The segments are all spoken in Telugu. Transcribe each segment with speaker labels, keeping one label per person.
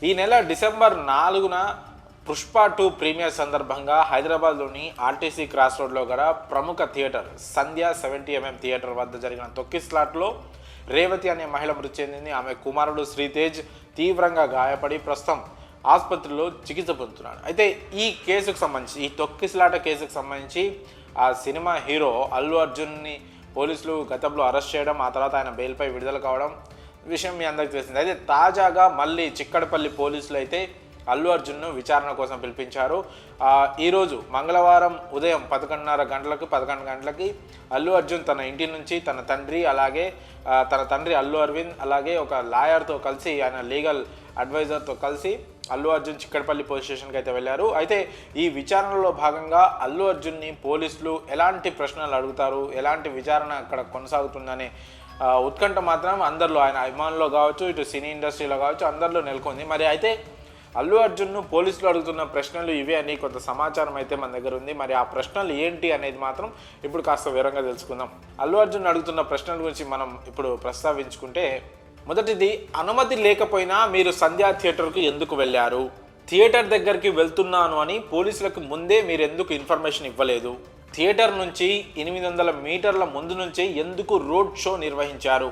Speaker 1: ఈ నెల డిసెంబర్ 4న పుష్ప 2 ప్రీమియర్ సందర్భంగా హైదరాబాద్లోని ఆర్టీసీ క్రాస్ రోడ్లో గల ప్రముఖ థియేటర్ సంధ్య 70mm థియేటర్ వద్ద జరిగిన తొక్కిస్లాట్లో రేవతి అనే మహిళ మృతి చెందింది. ఆమె కుమారుడు శ్రీతేజ్ తీవ్రంగా గాయపడి ప్రస్తుతం ఆసుపత్రిలో చికిత్స పొందుతున్నాడు. అయితే ఈ కేసుకు సంబంధించి, ఈ తొక్కిస్లాట కేసుకు సంబంధించి ఆ సినిమా హీరో అల్లు అర్జున్ని పోలీసులు గతంలో అరెస్ట్ చేయడం, ఆ తర్వాత ఆయన బెయిల్పై విడుదల కావడం విషయం మీ అందరికీ తెలిసింది. అయితే తాజాగా మళ్ళీ చిక్కడపల్లి పోలీసులు అయితే అల్లు అర్జున్ను విచారణ కోసం పిలిపించారు. ఈరోజు మంగళవారం ఉదయం 11:30 గంటలకి అల్లు అర్జున్ తన ఇంటి నుంచి తన తండ్రి అల్లు అరవింద్ అలాగే ఒక లాయర్తో కలిసి, ఆయన లీగల్ అడ్వైజర్తో కలిసి అల్లు అర్జున్ చిక్కడపల్లి పోలీస్ స్టేషన్కి అయితే వెళ్ళారు. అయితే ఈ విచారణలో భాగంగా అల్లు అర్జున్ని పోలీసులు ఎలాంటి ప్రశ్నలు అడుగుతారు, ఎలాంటి విచారణ అక్కడ కొనసాగుతుందనే ఉత్కంఠ మాత్రం అందరిలో, ఆయన అభిమానుల్లో కావచ్చు, ఇటు సినీ ఇండస్ట్రీలో కావచ్చు, అందరిలో నెలకొంది. మరి అయితే అల్లు అర్జున్ను పోలీసులు అడుగుతున్న ప్రశ్నలు ఇవే అని కొంత సమాచారం అయితే మన దగ్గర ఉంది. మరి ఆ ప్రశ్నలు ఏంటి అనేది మాత్రం ఇప్పుడు కాస్త వివరంగా తెలుసుకుందాం. అల్లు అర్జున్ అడుగుతున్న ప్రశ్నల గురించి మనం ఇప్పుడు ప్రస్తావించుకుంటే, మొదటిది, అనుమతి లేకపోయినా మీరు సంధ్యా థియేటర్కు ఎందుకు వెళ్ళారు? థియేటర్ దగ్గరికి వెళ్తున్నాను అని పోలీసులకు ముందే మీరు ఎందుకు ఇన్ఫర్మేషన్ ఇవ్వలేదు? థియేటర్ నుంచి 800 మీటర్ల ముందు నుంచే ఎందుకు రోడ్ షో నిర్వహించారు?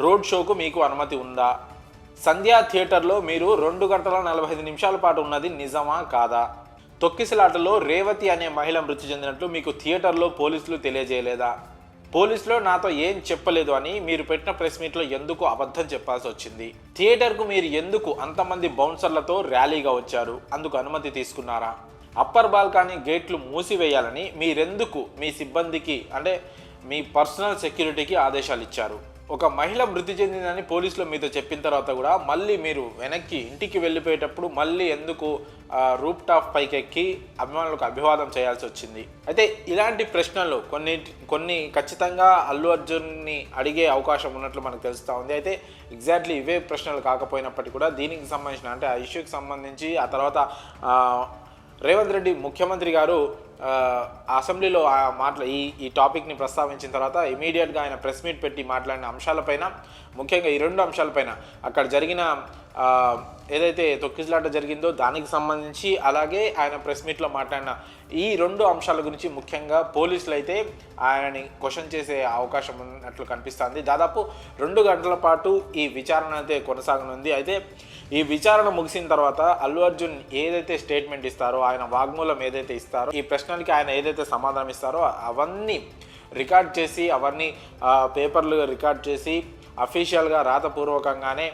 Speaker 1: రోడ్ షోకు మీకు అనుమతి ఉందా? సంధ్యా థియేటర్లో మీరు 2 గంటల 45 నిమిషాల పాటు ఉన్నది నిజమా కాదా? తొక్కిసలాటలో రేవతి అనే మహిళ మృతి చెందినట్లు మీకు థియేటర్లో పోలీసులు తెలియజేయలేదా? పోలీసులు నాతో ఏం చెప్పలేదు అని మీరు పెట్టిన ప్రెస్ మీట్లో ఎందుకు అబద్ధం చెప్పాల్సి వచ్చింది? థియేటర్కు మీరు ఎందుకు అంతమంది బౌన్సర్లతో ర్యాలీగా వచ్చారు? అందుకు అనుమతి తీసుకున్నారా? అప్పర్ బాల్కనీ గేట్లు మూసివేయాలని మీరెందుకు మీ సిబ్బందికి, అంటే మీ పర్సనల్ సెక్యూరిటీకి ఆదేశాలు ఇచ్చారు? ఒక మహిళ మృతి చెందిందని పోలీసులు మీతో చెప్పిన తర్వాత కూడా మళ్ళీ మీరు వెనక్కి ఇంటికి వెళ్ళిపోయేటప్పుడు మళ్ళీ ఎందుకు రూప్ టాప్ పైకి ఎక్కి అభిమానులకు అభివాదం చేయాల్సి వచ్చింది? అయితే ఇలాంటి ప్రశ్నలు కొన్ని ఖచ్చితంగా అల్లు అర్జున్ని అడిగే అవకాశం ఉన్నట్లు మనకు తెలుస్తూ ఉంది. అయితే ఎగ్జాక్ట్లీ ఇవే ప్రశ్నలు కాకపోయినప్పటికీ కూడా దీనికి సంబంధించిన, అంటే ఆ ఇష్యూకి సంబంధించి ఆ తర్వాత రేవంత్ రెడ్డి ముఖ్యమంత్రి గారు అసెంబ్లీలో ఈ టాపిక్ని ప్రస్తావించిన తర్వాత ఇమీడియట్గా ఆయన ప్రెస్ మీట్ పెట్టి మాట్లాడిన అంశాలపైన, ముఖ్యంగా ఈ 2 అంశాలపైన, అక్కడ జరిగిన ఏదైతే తొక్కిసలాట జరిగిందో దానికి సంబంధించి, అలాగే ఆయన ప్రెస్ మీట్లో మాట్లాడిన ఈ 2 అంశాల గురించి ముఖ్యంగా పోలీసులు అయితే ఆయనని క్వశ్చన్ చేసే అవకాశం ఉన్నట్లు కనిపిస్తుంది. దాదాపు 2 గంటల పాటు ఈ విచారణ అయితే కొనసాగనుంది. అయితే ఈ విచారణ ముగిసిన తర్వాత అల్లు అర్జున్ ఏదైతే స్టేట్మెంట్ ఇస్తారో, ఆయన వాగ్మూలం ఏదైతే ఇస్తారో, ఈ ప్రశ్నలకి ఆయన ఏదైతే సమాధానం ఇస్తారో అవన్నీ రికార్డ్ చేసి, అవన్నీ పేపర్లు రికార్డ్ చేసి అఫీషియల్గా రాతపూర్వకంగానే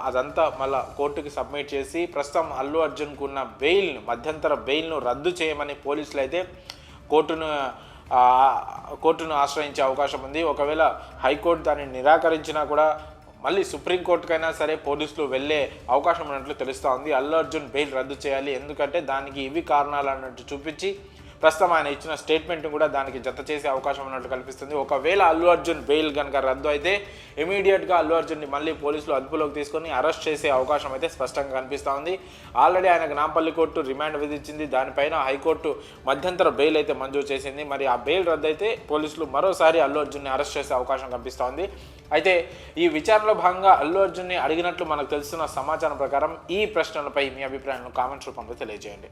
Speaker 1: అదంతా మళ్ళీ కోర్టుకి సబ్మిట్ చేసి ప్రస్తుతం అల్లు అర్జున్కు ఉన్న మధ్యంతర బెయిల్ను రద్దు చేయమని పోలీసులు అయితే కోర్టును ఆశ్రయించే అవకాశం ఉంది. ఒకవేళ హైకోర్టు దాన్ని నిరాకరించినా కూడా మళ్ళీ సుప్రీంకోర్టుకైనా సరే పోలీసులు వెళ్ళే అవకాశం ఉన్నట్లు తెలుస్తూ ఉంది. అల్లు అర్జున్ బెయిల్ రద్దు చేయాలి, ఎందుకంటే దానికి ఇవి కారణాలు అన్నట్టు చూపించి ప్రస్తుతం ఆయన ఇచ్చిన స్టేట్మెంట్ను కూడా దానికి జత చేసే అవకాశం ఉన్నట్లు కనిపిస్తుంది. ఒకవేళ అల్లు అర్జున్ బెయిల్ కనుక రద్దు అయితే ఇమీడియట్గా అల్లు అర్జున్ని మళ్ళీ పోలీసులు అదుపులోకి తీసుకొని అరెస్ట్ చేసే అవకాశం అయితే స్పష్టంగా కనిపిస్తూ ఉంది. ఆల్రెడీ ఆయనకు నాంపల్లి కోర్టు రిమాండ్ విధించింది, దానిపైన హైకోర్టు మధ్యంతర బెయిల్ అయితే మంజూరు చేసింది. మరి ఆ బెయిల్ రద్దు అయితే పోలీసులు మరోసారి అల్లు అర్జున్ని అరెస్ట్ చేసే అవకాశం కనిపిస్తూ ఉంది. అయితే ఈ విచారణలో భాగంగా అల్లు అర్జున్ని అడిగినట్లు మనకు తెలుస్తున్న సమాచారం ప్రకారం ఈ ప్రశ్నలపై మీ అభిప్రాయాలను కామెంట్స్ రూపంలో తెలియజేయండి.